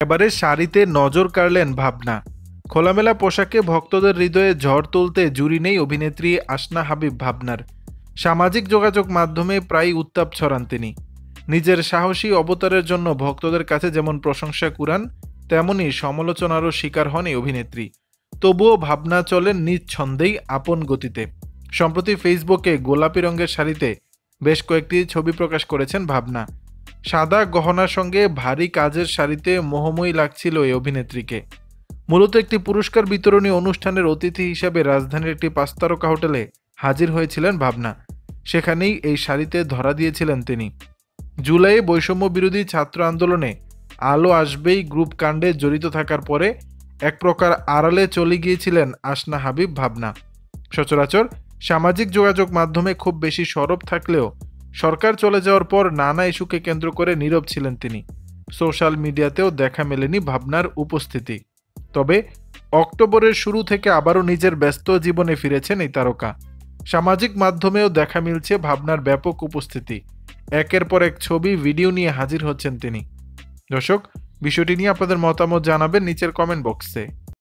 এবারে শাড়িতে নজর কাড়লেন ভাবনা। খোলামেলা পোশাকে ভক্তদের হৃদয়ে ঝড় তুলতে জুড়ি নেই অভিনেত্রী আসনা হাবিব ভাবনার। সামাজিক যোগাযোগ মাধ্যমে প্রায় উত্তাপ ছড়ান তিনি। নিজের সাহসী অবতারের জন্য ভক্তদের কাছে যেমন প্রশংসা কুড়ান, তেমনি সমালোচনারও শিকার হন এই অভিনেত্রী। তবুও ভাবনা চলেন নিজ ছন্দেই, আপন গতিতে। সম্প্রতি ফেসবুকে গোলাপি রঙের শাড়িতে বেশ কয়েকটি ছবি প্রকাশ করেছেন ভাবনা। সাদা গহনার সঙ্গে ভারী কাজের শাড়িতে মোহময়ী লাগছিল এই অভিনেত্রীকে। মূলত একটি পুরস্কার বিতরণী অনুষ্ঠানের অতিথি হিসেবে রাজধানীর একটি 5 তারকা হোটেলে হাজির হয়েছিলেন ভাবনা। সেখানেই এই শাড়িতে ধরা দিয়েছিলেন তিনি। জুলাইয়ে বৈষম্য বিরোধী ছাত্র আন্দোলনে আলো আসবেই গ্রুপ কাণ্ডে জড়িত থাকার পরে এক প্রকার আড়ালে চলে গিয়েছিলেন আসনা হাবিব ভাবনা। সচরাচর সামাজিক যোগাযোগ মাধ্যমে খুব বেশি সরব থাকলেও সরকার চলে যাওয়ার পর নানা ইস্যুকে কেন্দ্র করে নীরব ছিলেন তিনি। সোশ্যাল মিডিয়াতেও দেখা মেলেনি ভাবনার উপস্থিতি। তবে অক্টোবরের শুরু থেকে আবারও নিজের ব্যস্ত জীবনে ফিরেছেন এই তারকা। সামাজিক মাধ্যমেও দেখা মিলছে ভাবনার ব্যাপক উপস্থিতি। একের পর এক ছবি, ভিডিও নিয়ে হাজির হচ্ছেন তিনি। দর্শক, বিষয়টি নিয়ে আপনাদের মতামত জানাবেন নিচের কমেন্ট বক্সে।